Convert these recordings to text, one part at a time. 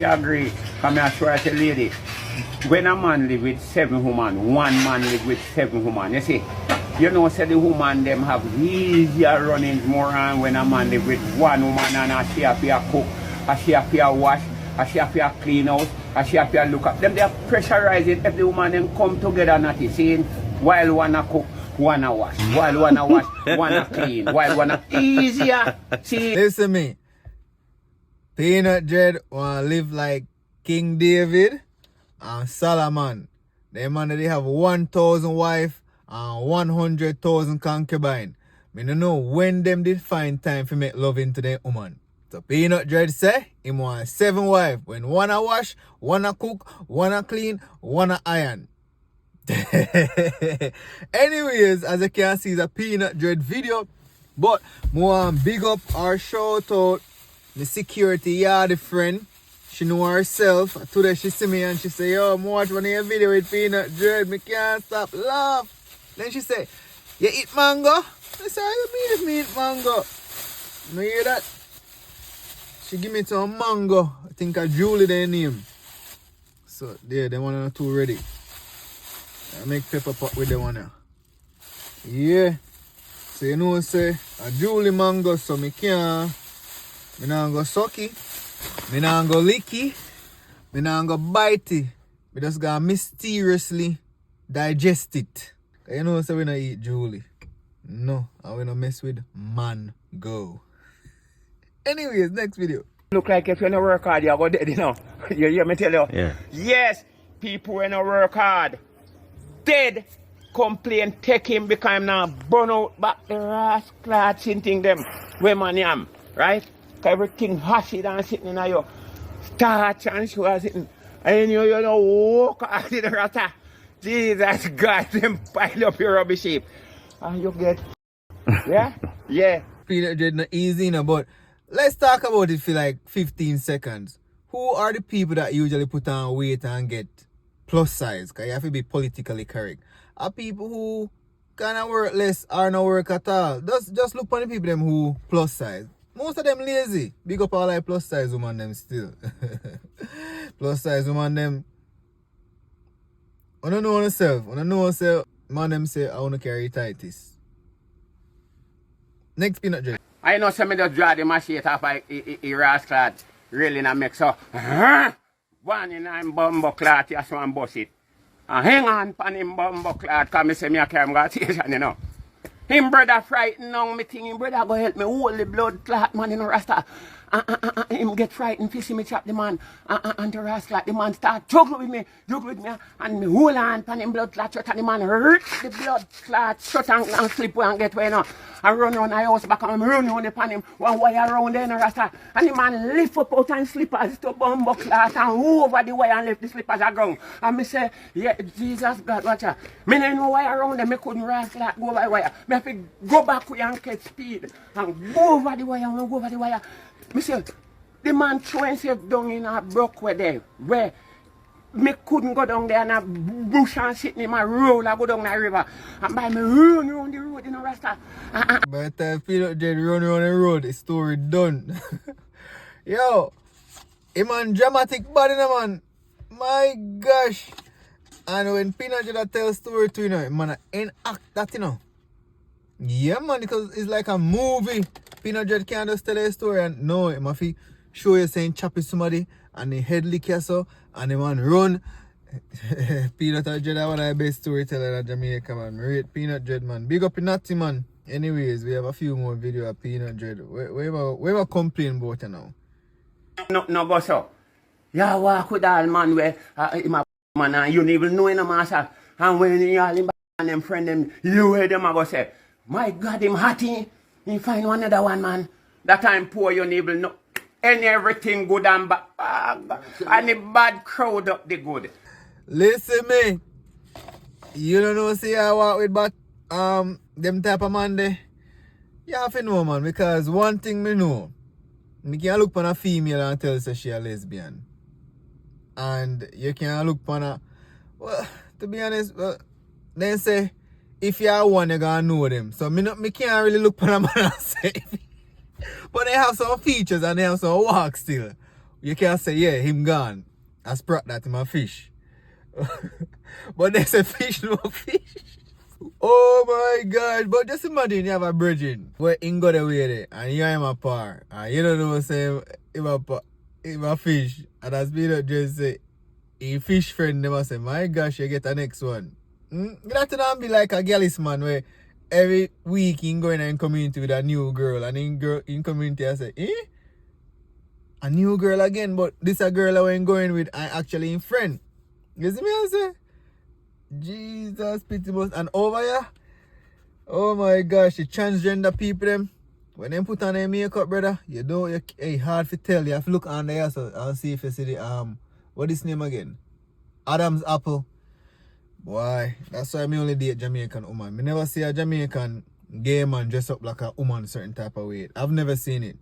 agree. Come here, sure I tell lady. When a man live with 7 women, one man live with 7 women. You see, you know, say the woman them have easier runnings more than when a man live with 1 woman and she have to cook, and she have to wash, and she have to clean out, and she have to look up. Them they are pressurizing if the woman them come together not seeing while one a cook, one a wash, while one a wash, one a clean, while one a easier. See. Listen me. Peanut Dread wanna live like King David and Solomon. Them man they have 1,000 wife and 100,000 concubine. Me no know when them did find time for make love into them woman. So Peanut Dread say him want 7 wife. When one a wash, one a cook, one a clean, one a iron. Anyways, as you can see, it's a Peanut Dread video. But more big up or shout out my security yard friend. She know herself. Today she see me and she say, yo, I'm watch one of your video with Peanut Dread. Me can't stop laugh. Then she say, you eat mango? I say, how you mean if me eat mango? You hear that? She give me some mango. I think I Julie their name. So there, they one and 2 ready. I make pepper pot with the one now. Yeah. So you know say a Julie mango, so me can't. Me nah go sucky. Me nah go licky. Me nah go bitey. Me just gonna mysteriously digest it. You know say we not eat Julie. No, I will not mess with mango. Anyways, next video. Look like if you don't work hard, you're going dead, you know. You hear me tell you? Yeah. Yes, people when don't work hard. Dead. Complain, take him because I'm now burn out back the rascal thing them. Where man am, right? Everything hashy and sitting in your starch and sugar sitting. And you know walk out in the rata. Jesus God, them pile up your rubbish heap. And you get yeah? Yeah. Peanut Dread not easy, no, but let's talk about it for like 15 seconds. Who are the people that usually put on weight and get plus size? Because you have to be politically correct. Are people who kind of work less or no work at all. Just look on the people them who plus size. Most of them lazy. Big up all like plus size woman them still. Plus size woman them. I don't know yourself. I don't know yourself. Man them say I want to carry tightis. Next Peanut Dread. I know some of just draw the machine off a rascal really not make so one in I'm bumbo clot, yes one bust it. And hang on pan him bumbo clot, cause me say me a carry him got station, you know. Him brother frightened now, me think him brother go help me hold the blood clot man in the rasta. Him get frightened, see me chop the man, and the rascal, the man start juggle with me, and me hold on pan him blood clot shut, and the man rip the blood clot shut and slip away and get away now. I run around the house back and run on the pan him, one wire around there in the rasta, and the man lift up out and slippers to bumbo clot and over the wire and left the slippers aground. And me say, yeah, Jesus God, watch out. Me no know wire around there, me couldn't rascal go over the wire. Me have to go back with and catch speed and go over the wire and go over the wire. Me say, the man throw himself down in a brook there, where me couldn't go down there and a bush and sit in my roll and go down the river. And by me run around the road in a rasta. By the time Peanut Dread run around the road, the story done. Yo, a man dramatic body, no man. My gosh. And when Peanut Dread tell story to you know, man enact that, you know. Yeah, man, because it's like a movie. Peanut Dread can't just tell a story and no, it must show you saying chopping somebody and the head lick you so and the man run. Peanut Dread is one of the best storyteller in Jamaica, man. Rate Peanut Dread, man. Big up in Natty, man. Anyways, we have a few more videos of Peanut Dread. We have a complaint about it now. No go so. You walk with all man where him a man and you don't even know him master. And when you all him and them friend them, you hear them a go say, my God, him hatty. He find one other one, man. That time poor you even know. And everything good and bad. And the bad crowd up the good. Listen me. You don't know see I walk with but them type of man there. You have to know, man, because one thing me know. Me can look on a female and tell her she a lesbian. And you can look on a, well, to be honest, well, then say if you are one, you're gonna know them. So me can't really look on a man and say. But they have some features and they have some walk still. you can't say, yeah, him gone. I sprat that in my fish. But they say fish no fish. Oh my God. But just imagine you have a virgin where he got away there and you are in a par. And you don't know say him a fish. And as Peanut just say, a fish friend, they must say, my gosh, you get the next one. That don't be like a gallus man where every week he going in community with a new girl. And in community I say, eh? A new girl again, but this a girl I went going with and actually in friend. You see me I say? Jesus, pity must. And over here, oh my gosh, the transgender people them, when they put on their makeup, brother, you don't, hard to tell. You have to look on there so I'll see if you see the, what is name again? Adam's apple. Boy, that's why I only date Jamaican woman. I never see a Jamaican gay man dress up like a woman certain type of way. I've never seen it.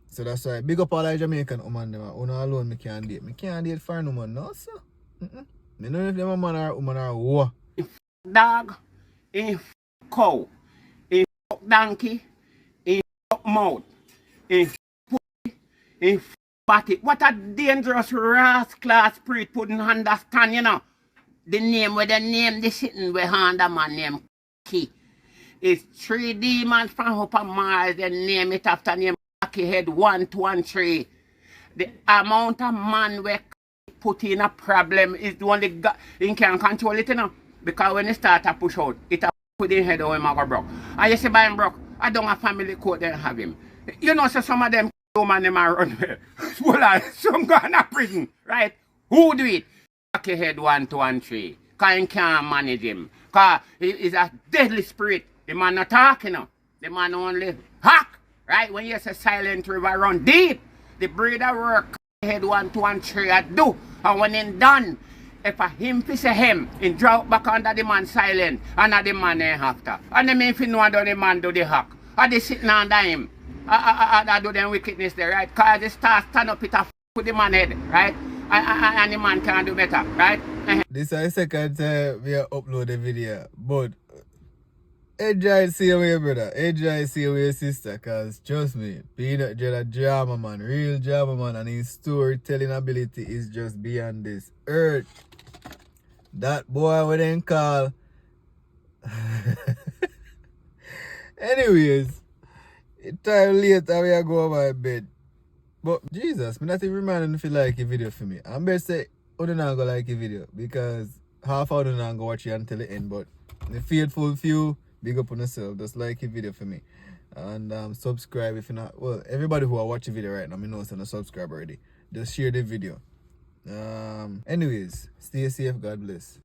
So that's why big up all the Jamaican woman them. Una alone me can't date. Me can't date foreign woman, no sir. Me don't know if them a man or woman or what. Dog, in cow, in donkey, in mouth, in pussy, in body. What a dangerous rascal spirit couldn't understand, you know. The name where the name the sitting behind the man named Key. It's 3 demons from up on Mars, they name it after name Key Head 113. The amount of man where put in a problem is the only God he can control it, you know. Because when he start to push out, it a put in head over him go broke. And you see by him broke, I don't have family court then have him. You know, so some of them woman them are run well, some go in a prison, right? Who do it? Cocky head 113. Because he can't manage him. Because he is a deadly spirit. The man not talking now. The man only hack. Right? When you say silent river run deep, the breeder work head 113 I do. And when he done, if a him fi say him, he drop back under the man silent, and the man ain't after. And the man fi know how the man do the hack. And they sitting under him. I do them wickedness there, right? Because they start stand up it a with the man head, right? And the man can do better, right? This is the second time we upload the video, but enjoy see away, brother. Enjoy see away, sister, cause trust me, Peanut Dread a drama man, real drama man, and his storytelling ability is just beyond this earth. That boy we then call. Anyways, it's time later we are go over bed. But Jesus, me not even reminding if you like a video for me. I'm better say, oh, do not go like a video because half of them not go watch it until the end. But the faithful few, big up on yourself. Just like a video for me. And subscribe if you're not. Well, everybody who are watching the video right now, me know not subscribe already. Just share the video. Anyways, stay safe. God bless.